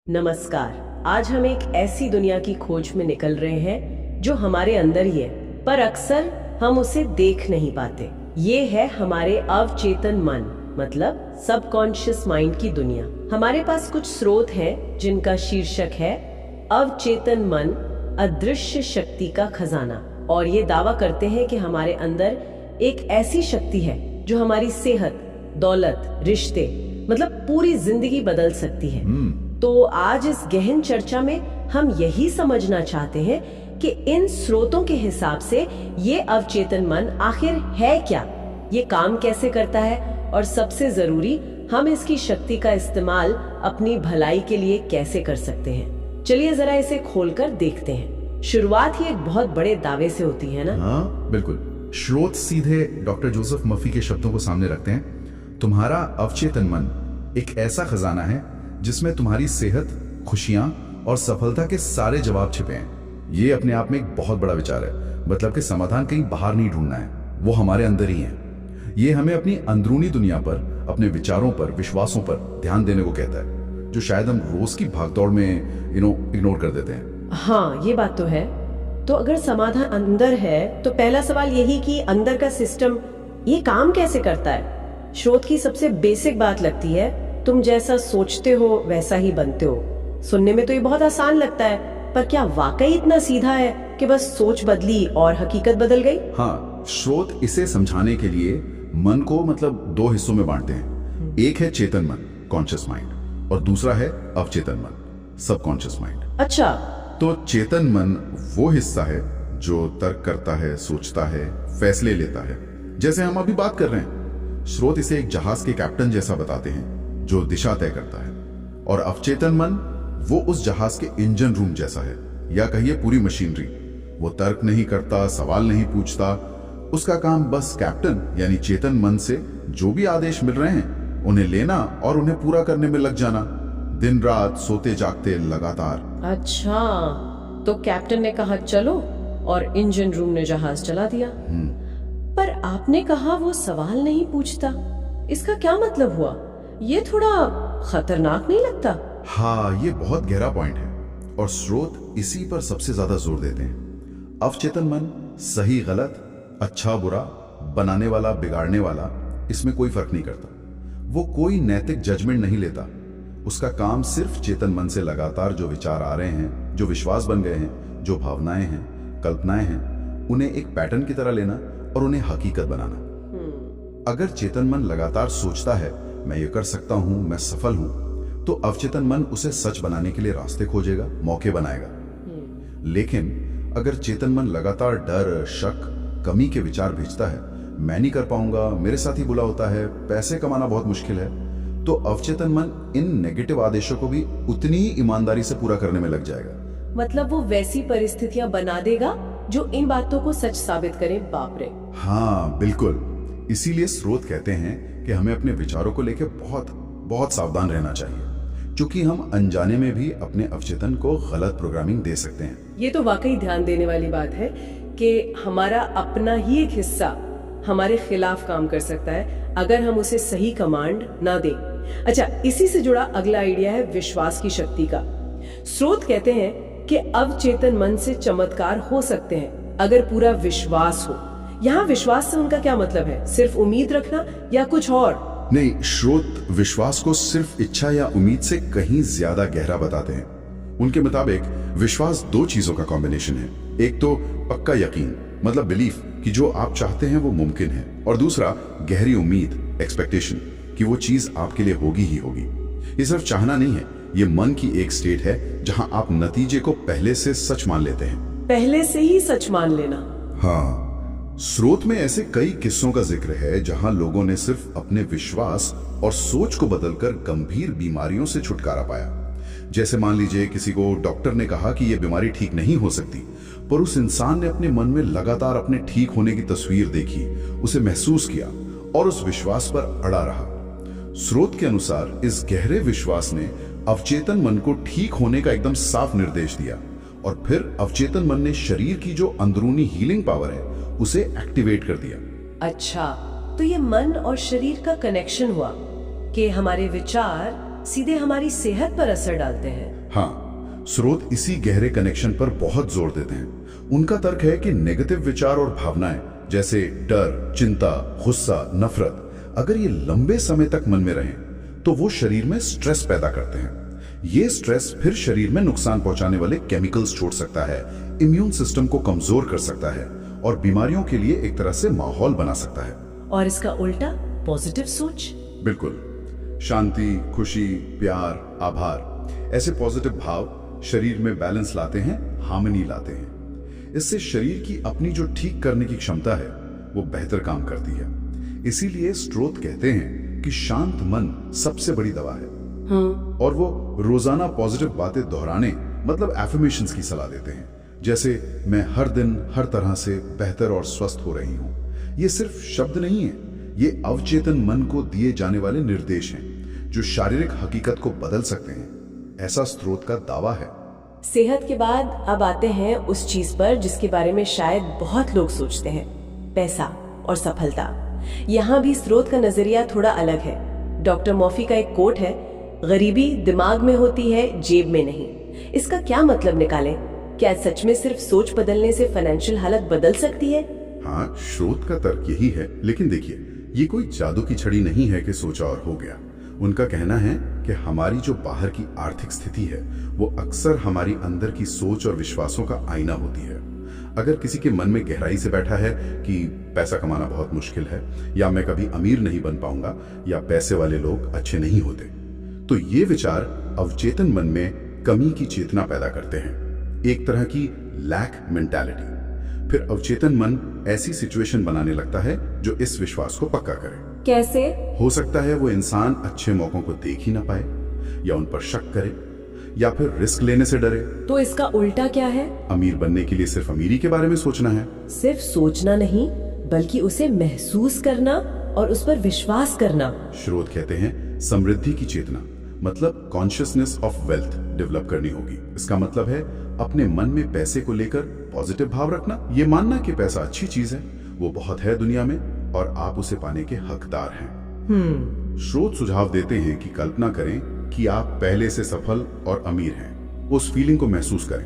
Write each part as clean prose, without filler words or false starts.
नमस्कार। आज हम एक ऐसी दुनिया की खोज में निकल रहे हैं जो हमारे अंदर ही है, पर अक्सर हम उसे देख नहीं पाते। ये है हमारे अवचेतन मन, मतलब सबकॉन्शियस माइंड की दुनिया। हमारे पास कुछ स्रोत हैं जिनका शीर्षक है अवचेतन मन, अदृश्य शक्ति का खजाना, और ये दावा करते हैं कि हमारे अंदर एक ऐसी शक्ति है जो हमारी सेहत, दौलत, रिश्ते, मतलब पूरी जिंदगी बदल सकती है। तो आज इस गहन चर्चा में हम यही समझना चाहते हैं कि इन स्रोतों के हिसाब से ये अवचेतन मन आखिर है क्या, ये काम कैसे करता है, और सबसे जरूरी, हम इसकी शक्ति का इस्तेमाल अपनी भलाई के लिए कैसे कर सकते हैं। चलिए जरा इसे खोलकर देखते हैं। शुरुआत ही एक बहुत बड़े दावे से होती है ना? हाँ बिल्कुल। स्रोत सीधे डॉक्टर जोसेफ मर्फी के शब्दों को सामने रखते हैं। तुम्हारा अवचेतन मन एक ऐसा खजाना है जिसमें तुम्हारी सेहत, खुशियां और सफलता के सारे जवाब छिपे हैं। ये अपने आप में एक बहुत बड़ा विचार है, मतलब कि समाधान कहीं बाहर नहीं ढूंढना है, वो हमारे अंदर ही है। ये हमें अपनी अंदरूनी दुनिया पर, अपने विचारों पर, विश्वासों पर ध्यान देने को कहता है, जो शायद हम रोज की भागदौड़ में इग्नोर कर देते हैं। हाँ, ये बात तो है। तो अगर समाधान अंदर है तो पहला सवाल यही कि अंदर का सिस्टम ये काम कैसे करता है। स्रोत की सबसे बेसिक बात लगती है, तुम जैसा सोचते हो वैसा ही बनते हो। सुनने में तो ये बहुत आसान लगता है, पर क्या वाकई इतना सीधा है कि बस सोच बदली और हकीकत बदल गई? हाँ, स्रोत इसे समझाने के लिए मन को मतलब दो हिस्सों में बांटते हैं। एक है चेतन मन, कॉन्शियस माइंड, और दूसरा है अवचेतन मन, सबकॉन्शियस माइंड। अच्छा। तो चेतन मन वो हिस्सा है जो तर्क करता है, सोचता है, फैसले लेता है, जैसे हम अभी बात कर रहे हैं। स्रोत इसे एक जहाज के कैप्टन जैसा बताते हैं जो दिशा तय करता है, और अवचेतन मन वो उस जहाज के इंजन रूम जैसा है, या कहिए पूरी मशीनरी। वो तर्क नहीं करता, सवाल नहीं पूछता, उसका काम बस कैप्टन यानी चेतन मन से जो भी आदेश मिल रहे हैं उन्हें लेना और उन्हें पूरा करने में लग जाना, दिन रात सोते जागते लगातार। अच्छा, तो कैप्टन ने कहा चलो और इंजन रूम ने जहाज चला दिया। पर आपने कहा वो सवाल नहीं पूछता, इसका क्या मतलब हुआ? ये थोड़ा खतरनाक नहीं लगता? हाँ, ये बहुत गहरा पॉइंट है, और स्रोत इसी पर सबसे ज्यादा जोर देते हैं। अवचेतन मन सही गलत, अच्छा बुरा, बनाने वाला बिगाड़ने वाला, इसमें कोई फर्क नहीं करता। वो कोई नैतिक जजमेंट नहीं लेता। उसका काम सिर्फ चेतन मन से लगातार जो विचार आ रहे हैं, जो विश्वास बन गए हैं, जो भावनाएं हैं, कल्पनाएं हैं, उन्हें एक पैटर्न की तरह लेना और उन्हें हकीकत बनाना। अगर चेतन मन लगातार सोचता है मैं ये कर सकता हूं, मैं सफल हूं, तो अवचेतन मन उसे सच बनाने के लिए रास्ते खोजेगा, मौके बनाएगा। लेकिन अगर चेतन मन लगातार डर, शक, कमी के विचार भेजता है, मैं नहीं कर पाऊंगा, मेरे साथ ही बुला होता है, पैसे कमाना बहुत मुश्किल है, तो अवचेतन मन इन नेगेटिव आदेशों को भी उतनी ही ईमानदारी से पूरा करने में लग जाएगा। मतलब वो वैसी परिस्थितियां बना देगा जो इन बातों को सच साबित करें। बाप रे। हाँ बिल्कुल। इसीलिए स्रोत कहते हैं कि हमें अपने विचारों को लेकर बहुत बहुत सावधान रहना चाहिए, क्योंकि हम अनजाने में भी अपने अवचेतन को गलत प्रोग्रामिंग दे सकते हैं। ये तो वाकई ध्यान देने वाली बात है कि हमारा अपना ही एक हिस्सा हमारे खिलाफ काम कर सकता है अगर हम उसे सही कमांड ना दें। अच्छा, इसी से जुड़ा अगला आइडिया है विश्वास की शक्ति का। स्रोत कहते हैं कि अवचेतन मन से चमत्कार हो सकते हैं अगर पूरा विश्वास हो। यहाँ विश्वास से उनका क्या मतलब है? सिर्फ उम्मीद रखना या कुछ और? नहीं, स्रोत विश्वास को सिर्फ इच्छा या उम्मीद से कहीं ज्यादा गहरा बताते हैं। उनके मुताबिक विश्वास दो चीजों का कॉम्बिनेशन है। एक तो पक्का यकीन, मतलब बिलीफ कि जो आप चाहते हैं वो मुमकिन है, और दूसरा गहरी उम्मीद, एक्सपेक्टेशन कि वो चीज आपके लिए होगी ही होगी। ये सिर्फ चाहना नहीं है, ये मन की एक स्टेट है जहां आप नतीजे को पहले से सच मान लेते हैं। पहले से ही सच मान लेना। हाँ, स्रोत में ऐसे कई किस्सों का जिक्र है जहां लोगों ने सिर्फ अपने विश्वास और सोच को बदलकर गंभीर बीमारियों से छुटकारा पाया। जैसे मान लीजिए किसी को डॉक्टर ने कहा कि यह बीमारी ठीक नहीं हो सकती, पर उस इंसान ने अपने मन में लगातार अपने ठीक होने की तस्वीर देखी, उसे महसूस किया और उस विश्वास पर अड़ा रहा। स्रोत के अनुसार इस गहरे विश्वास ने अवचेतन मन को ठीक होने का एकदम साफ निर्देश दिया, और फिर अवचेतन मन ने शरीर की जो अंदरूनी हीलिंग पावर है उसे एक्टिवेट कर दिया। अच्छा, तो ये मन और शरीर का कनेक्शन हुआ कि हमारे विचार सीधे हमारी सेहत पर असर डालते हैं। हाँ, स्रोत इसी गहरे कनेक्शन पर बहुत जोर देते हैं। उनका तर्क है कि नेगेटिव विचार और भावनाएं जैसे डर, चिंता, गुस्सा, नफरत अगर ये लंबे समय तक मन में रहें तो वो शरीर में स्ट्रेस पैदा करते हैं। ये स्ट्रेस फिर शरीर में नुकसान पहुंचाने वाले केमिकल्स छोड़ सकता है, इम्यून सिस्टम को कमजोर कर सकता है और बीमारियों के लिए एक तरह से माहौल बना सकता है। और इसका उल्टा पॉजिटिव सोच? बिल्कुल, शांति, खुशी, प्यार, आभार ऐसे पॉजिटिव भाव शरीर में बैलेंस लाते हैं, हार्मनी लाते हैं। इससे शरीर की अपनी जो ठीक करने की क्षमता है वो बेहतर काम करती है। इसीलिए स्रोत कहते हैं कि शांत मन सबसे बड़ी दवा है। और वो रोजाना पॉजिटिव बातें दोहराने मतलब एफर्मेशंस की सलाह देते हैं, जैसे मैं हर दिन हर तरह से बेहतर और स्वस्थ हो रही हूँ। ये सिर्फ शब्द नहीं है, ये अवचेतन मन को दिए जाने वाले निर्देश हैं जो शारीरिक हकीकत को बदल सकते हैं, ऐसा स्रोत का दावा है। सेहत के बाद अब आते हैं उस चीज पर जिसके बारे में शायद बहुत लोग सोचते हैं, पैसा और सफलता। यहाँ भी स्रोत का नजरिया थोड़ा अलग है। डॉक्टर मॉफी का एक कोट है, गरीबी दिमाग में होती है, जेब में नहीं। इसका क्या मतलब निकालें? क्या सच में सिर्फ सोच बदलने से फाइनेंशियल हालत बदल सकती है? हाँ, स्रोत का तर्क यही है, लेकिन देखिए ये कोई जादू की छड़ी नहीं है कि सोचा और हो गया। उनका कहना है कि हमारी जो बाहर की आर्थिक स्थिति है वो अक्सर हमारी अंदर की सोच और विश्वासों का आईना होती है। अगर किसी के मन में गहराई से बैठा है कि पैसा कमाना बहुत मुश्किल है, या मैं कभी अमीर नहीं बन पाऊंगा, या पैसे वाले लोग अच्छे नहीं होते, तो ये विचार अवचेतन मन में कमी की चेतना पैदा करते हैं, एक तरह की लैक मेंटालिटी। फिर अवचेतन मन ऐसी सिचुएशन बनाने लगता है जो इस विश्वास को पक्का करे। कैसे? हो सकता है वो इंसान अच्छे मौकों को देख ही ना पाए, या उन पर शक करे, या फिर रिस्क लेने से डरे। तो इसका उल्टा क्या है? अमीर बनने के लिए सिर्फ अमीरी के बारे में सोचना है। सिर्फ सोचना नहीं, बल्कि उसे महसूस करना और उस पर विश्वास करना। स्रोत कहते हैं समृद्धि की चेतना मतलब कॉन्शियसनेस ऑफ वेल्थ डेवलप करनी होगी। इसका मतलब है अपने मन में पैसे को लेकर पॉजिटिव भाव रखना, ये मानना कि पैसा अच्छी चीज है, वो बहुत है दुनिया में और आप उसे पाने के हकदार हैं। स्रोत सुझाव देते हैं कि कल्पना करें कि आप पहले से सफल और अमीर हैं। उस फीलिंग को महसूस करें,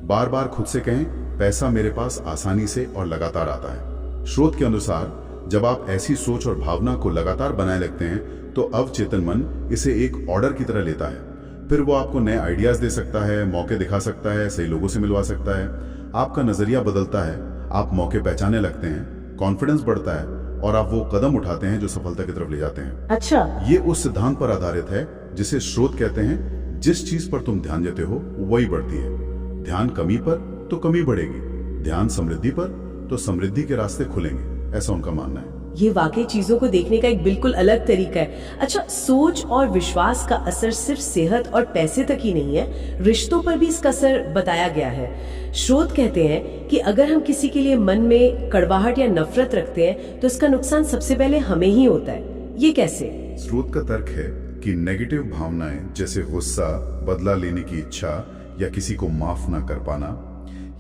बार बार खुद से कहें पैसा मेरे पास आसानी से और लगातार आता है। स्रोत के अनुसार जब आप ऐसी सोच और भावना को लगातार बनाए रखते हैं तो अवचेतन मन इसे एक ऑर्डर की तरह लेता है। फिर वो आपको नए आइडियाज दे सकता है, मौके दिखा सकता है, सही लोगों से मिलवा सकता है। आपका नजरिया बदलता है, आप मौके पहचानने लगते हैं, कॉन्फिडेंस बढ़ता है और आप वो कदम उठाते हैं जो सफलता की तरफ ले जाते हैं। अच्छा, ये उस सिद्धांत पर आधारित है जिसे स्रोत कहते हैं जिस चीज पर तुम ध्यान देते हो वही बढ़ती है। ध्यान कमी पर तो कमी बढ़ेगी, ध्यान समृद्धि पर तो समृद्धि के रास्ते खुलेंगे, ऐसा उनका मानना है। ये वाकई चीजों को देखने का एक बिल्कुल अलग तरीका है। अच्छा, सोच और विश्वास का असर सिर्फ सेहत और पैसे तक ही नहीं है, रिश्तों पर भी इसका असर बताया गया है। स्रोत कहते हैं कि अगर हम किसी के लिए मन में कड़वाहट या नफरत रखते हैं तो इसका नुकसान सबसे पहले हमें ही होता है। ये कैसे? स्रोत का तर्क है कि नेगेटिव भावनाएं जैसे गुस्सा, बदला लेने की इच्छा या किसी को माफ ना कर पाना,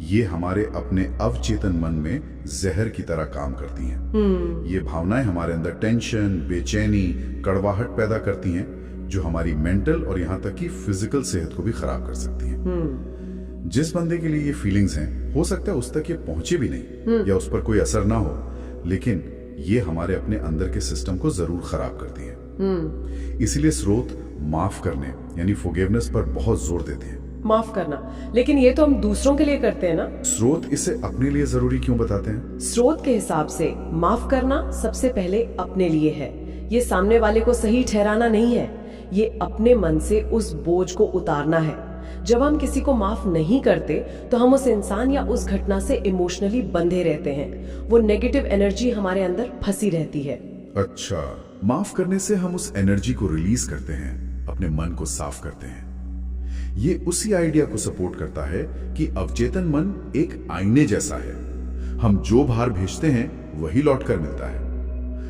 ये हमारे अपने अवचेतन मन में जहर की तरह काम करती हैं। ये भावनाएं हमारे अंदर टेंशन, बेचैनी, कड़वाहट पैदा करती हैं जो हमारी मेंटल और यहाँ तक कि फिजिकल सेहत को भी खराब कर सकती हैं। जिस बंदे के लिए ये फीलिंग्स हैं, हो सकता है उस तक ये पहुंचे भी नहीं या उस पर कोई असर ना हो, लेकिन ये हमारे अपने अंदर के सिस्टम को जरूर खराब करती है। इसीलिए स्रोत माफ करने यानी फॉरगिवनेस पर बहुत जोर देते हैं। माफ करना, लेकिन ये तो हम दूसरों के लिए करते हैं ना। स्रोत इसे अपने लिए जरूरी क्यों बताते हैं? स्रोत के हिसाब से माफ करना सबसे पहले अपने लिए है। ये सामने वाले को सही ठहराना नहीं है, ये अपने मन से उस बोझ को उतारना है। जब हम किसी को माफ नहीं करते तो हम उस इंसान या उस घटना से इमोशनली बंधे रहते हैं। वो नेगेटिव एनर्जी हमारे अंदर फंसी रहती है। अच्छा, माफ करने से हम उस एनर्जी को रिलीज करते हैं, अपने मन को साफ करते हैं। ये उसी आइडिया को सपोर्ट करता है कि अवचेतन मन एक आईने जैसा है। हम जो भार भेजते हैं वही लौट कर मिलता है।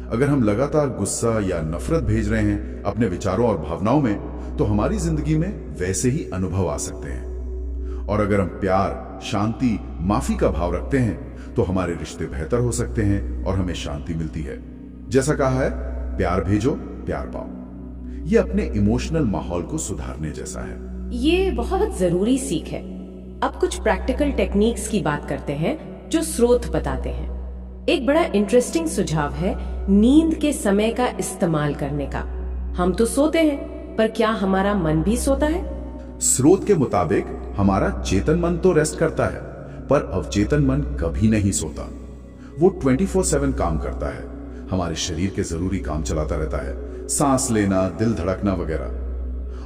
अगर हम लगातार गुस्सा या नफरत भेज रहे हैं अपने विचारों और भावनाओं में, तो हमारी जिंदगी में वैसे ही अनुभव आ सकते हैं। और अगर हम प्यार, शांति, माफी का भाव रखते हैं तो हमारे रिश्ते बेहतर हो सकते हैं और हमें शांति मिलती है। जैसा कहा है, प्यार भेजो प्यार पाओ। ये अपने इमोशनल माहौल को सुधारने जैसा है। ये बहुत जरूरी सीख है। अब कुछ प्रैक्टिकल टेक्निक्स की बात करते हैं जो स्रोत बताते हैं। एक बड़ा इंटरेस्टिंग सुझाव है नींद के समय का इस्तेमाल करने का। हम तो सोते हैं, पर क्या हमारा मन भी सोता है? स्रोत के मुताबिक हमारा चेतन मन तो रेस्ट करता है, पर अवचेतन मन कभी नहीं सोता। वो 24/7 काम करता है, हमारे शरीर के जरूरी काम चलाता रहता है, सांस लेना, दिल धड़कना वगैरह।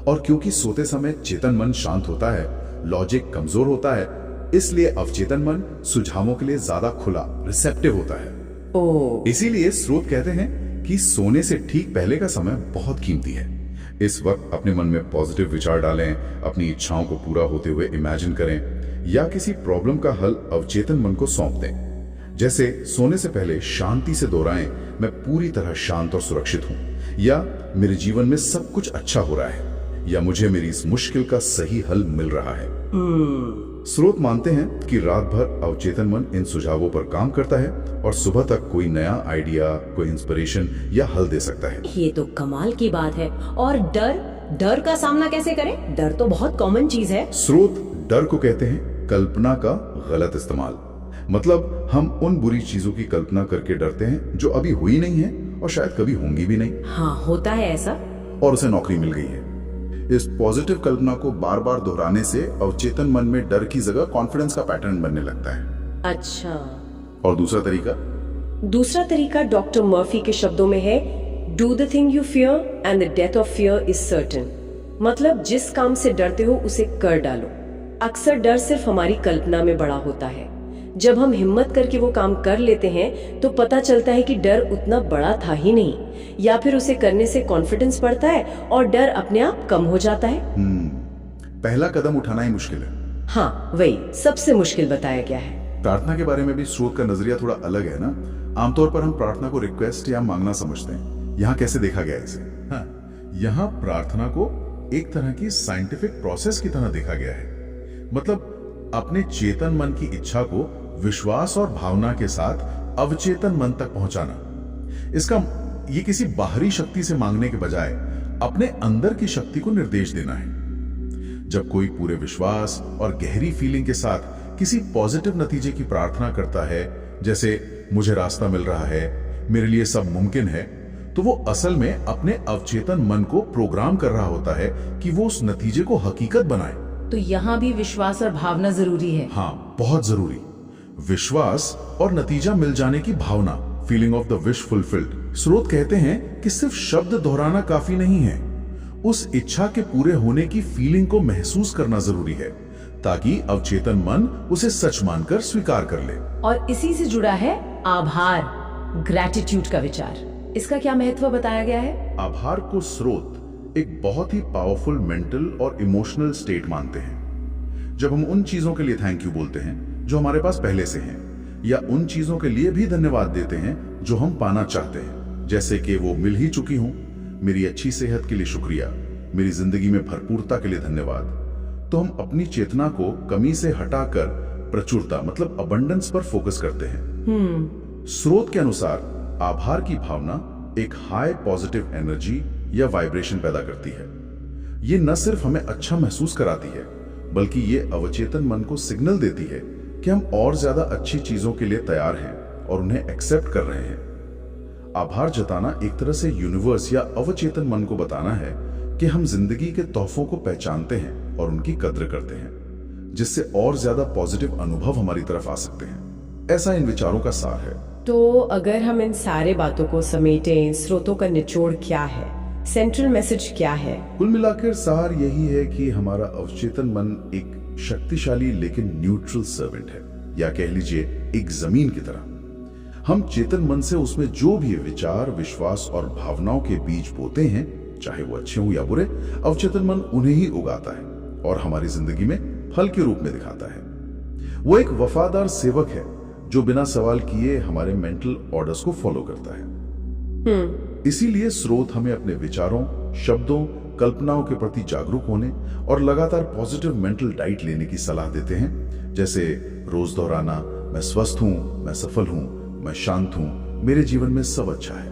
और क्योंकि सोते समय चेतन मन शांत होता है, लॉजिक कमजोर होता है, इसलिए अवचेतन मन सुझावों के लिए ज्यादा खुला, रिसेप्टिव होता है। इसीलिए स्रोत कहते हैं कि सोने से ठीक पहले का समय बहुत कीमती है। इस वक्त अपने मन में पॉजिटिव विचार डालें, अपनी इच्छाओं को पूरा होते हुए इमेजिन करें, या किसी प्रॉब्लम का हल अवचेतन मन को सौंप दें। जैसे सोने से पहले शांति से दोहराएं, मैं पूरी तरह शांत और सुरक्षित हूं, या मेरे जीवन में सब कुछ अच्छा हो रहा है, या मुझे मेरी इस मुश्किल का सही हल मिल रहा है। स्रोत मानते हैं कि रात भर अवचेतन मन इन सुझावों पर काम करता है और सुबह तक कोई नया आइडिया, कोई इंस्पिरेशन या हल दे सकता है। ये तो कमाल की बात है। और डर का सामना कैसे करें? डर तो बहुत कॉमन चीज है। स्रोत डर को कहते हैं कल्पना का गलत इस्तेमाल। मतलब हम उन बुरी चीजों की कल्पना करके डरते हैं जो अभी हुई नहीं है और शायद कभी होंगी भी नहीं। हाँ, होता है ऐसा। और उसे नौकरी मिल गई है। इस पॉजिटिव कल्पना को बार बार दोहराने से अवचेतन मन में डर की जगह कॉन्फिडेंस का पैटर्न बनने लगता है। अच्छा। और दूसरा तरीका डॉक्टर मर्फी के शब्दों में है, do the thing you fear and the death of fear is certain. मतलब जिस काम से डरते हो उसे कर डालो। अक्सर डर सिर्फ हमारी कल्पना में बड़ा होता है। जब हम हिम्मत करके वो काम कर लेते हैं तो पता चलता है कि डर उतना बड़ा था ही नहीं, या फिर उसे करने से कॉन्फिडेंस बढ़ता है और डर अपने आप कम हो जाता है। पहला कदम उठाना ही मुश्किल है। हाँ, वही सबसे मुश्किल बताया गया है। प्रार्थना के बारे में भी स्रोत का नजरिया थोड़ा अलग है ना। आमतौर पर हम प्रार्थना को रिक्वेस्ट या मांगना समझते हैं। यहाँ कैसे देखा गया इसे? हाँ, यहाँ प्रार्थना को एक तरह की साइंटिफिक प्रोसेस की तरह देखा गया है। मतलब अपने चेतन मन की इच्छा को विश्वास और भावना के साथ अवचेतन मन तक पहुंचाना। ये किसी बाहरी शक्ति से मांगने के बजाय अपने अंदर की शक्ति को निर्देश देना है। जब कोई पूरे विश्वास और गहरी फीलिंग के साथ किसी पॉजिटिव नतीजे की प्रार्थना करता है, जैसे मुझे रास्ता मिल रहा है, मेरे लिए सब मुमकिन है, तो वो असल में अपने अवचेतन मन को प्रोग्राम कर रहा होता है कि वो उस नतीजे को हकीकत बनाए। तो यहाँ भी विश्वास और भावना जरूरी है। हाँ, बहुत जरूरी। विश्वास और नतीजा मिल जाने की भावना, feeling of the wish fulfilled. स्रोत कहते हैं कि सिर्फ शब्द दोहराना काफी नहीं है, उस इच्छा के पूरे होने की फीलिंग को महसूस करना जरूरी है, ताकि अवचेतन मन उसे सच मानकर स्वीकार कर ले। और इसी से जुड़ा है आभार, ग्रैटिट्यूड का विचार। इसका क्या महत्व बताया गया है? आभार को स्रोत एक बहुत ही पावरफुल मेंटल और इमोशनल स्टेट मानते हैं। जब हम उन चीजों के लिए थैंक यू बोलते हैं जो हमारे पास पहले से हैं, या उन चीजों के लिए भी धन्यवाद देते हैं जो हम पाना चाहते हैं, जैसे कि वो मिल ही चुकी हूं, मेरी अच्छी सेहत के लिए शुक्रिया, मेरी जिंदगी में भरपूरता के लिए धन्यवाद, तो हम अपनी चेतना को कमी से हटाकर प्रचुरता मतलब अबंडेंस पर फोकस करते हैं। स्रोत के अनुसार आभार की भावना एक हाई पॉजिटिव एनर्जी या वाइब्रेशन पैदा करती है। ये न सिर्फ हमें अच्छा महसूस कराती है, बल्कि ये अवचेतन मन को सिग्नल देती है कि हम और ज्यादा अच्छी चीजों के लिए तैयार हैं और उन्हें एक्सेप्ट कर रहे हैं। आभार जताना एक तरह से यूनिवर्स या अवचेतन मन को बताना है कि हम जिंदगी के तोहफों को पहचानते हैं और उनकी कद्र करते हैं, जिससे और ज्यादा पॉजिटिव अनुभव हमारी तरफ आ सकते हैं। ऐसा इन विचारों का सार है। तो अगर हम इन सारे बातों को समेटें, स्रोतों का निचोड़ क्या है, सेंट्रल मैसेज क्या है? कुल मिलाकर सार यही है कि हमारा अवचेतन मन एक शक्तिशाली लेकिन न्यूट्रल सर्वेंट है, या कह लीजिए एक जमीन की तरह। हम चेतन मन से उसमें जो भी विचार, विश्वास और भावनाओं के बीज बोते हैं, चाहे वो अच्छे हों या बुरे, अवचेतन मन उन्हें ही उगाता है और हमारी जिंदगी में फल के रूप में दिखाता है। वो एक वफादार सेवक है जो बिना सवाल किए हमारे मेंटल ऑर्डर्स को फॉलो करता है। इसीलिए स्रोत हमें अपने विचारों, शब्दों, कल्पनाओं के प्रति जागरूक होने और लगातार पॉजिटिव मेंटल डाइट लेने की सलाह देते हैं, जैसे रोज दोहराना, मैं स्वस्थ हूं, मैं सफल हूं, मैं शांत हूं, मेरे जीवन में सब अच्छा है।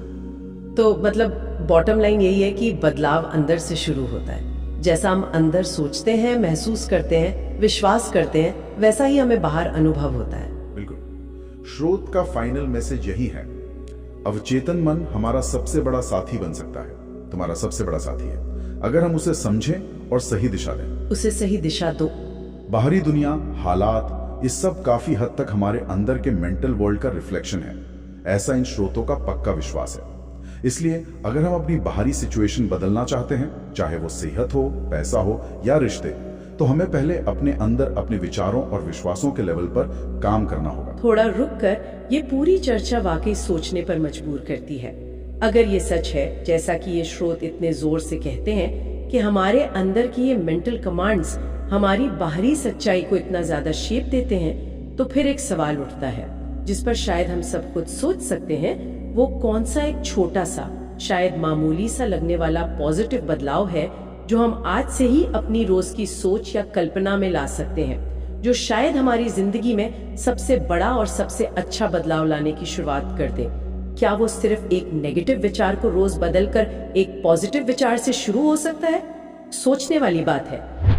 तो मतलब बॉटम लाइन यही है कि बदलाव अंदर से शुरू होता है। जैसा हम अंदर सोचते हैं, महसूस करते हैं, विश्वास करते हैं, वैसा ही हमें बाहर अनुभव होता है। बिल्कुल। स्रोत का फाइनल मैसेज यही है, अवचेतन मन हमारा सबसे बड़ा साथी बन सकता है, तुम्हारा सबसे बड़ा साथी है, अगर हम उसे समझें और सही दिशा दें। उसे सही दिशा दो। बाहरी दुनिया, हालात, ये सब काफी हद तक हमारे अंदर के मेंटल वर्ल्ड का रिफ्लेक्शन है, ऐसा इन स्रोतों का पक्का विश्वास है। इसलिए अगर हम अपनी बाहरी सिचुएशन बदलना चाहते हैं, चाहे वो सेहत हो, पैसा हो या रिश्ते, तो हमें पहले अपने अंदर अपने विचारों और विश्वासों के लेवल पर काम करना होगा। थोड़ा रुककर ये पूरी चर्चा वाकई सोचने पर मजबूर करती है। अगर ये सच है, जैसा कि ये स्रोत इतने जोर से कहते हैं कि हमारे अंदर की ये मेंटल कमांड्स हमारी बाहरी सच्चाई को इतना ज्यादा शेप देते हैं, तो फिर एक सवाल उठता है जिस पर शायद हम सब कुछ सोच सकते हैं। वो कौन सा एक छोटा सा, शायद मामूली सा लगने वाला पॉजिटिव बदलाव है जो हम आज से ही अपनी रोज की सोच या कल्पना में ला सकते हैं, जो शायद हमारी जिंदगी में सबसे बड़ा और सबसे अच्छा बदलाव लाने की शुरुआत कर दे। क्या वो सिर्फ एक नेगेटिव विचार को रोज बदलकर एक पॉजिटिव विचार से शुरू हो सकता है? सोचने वाली बात है।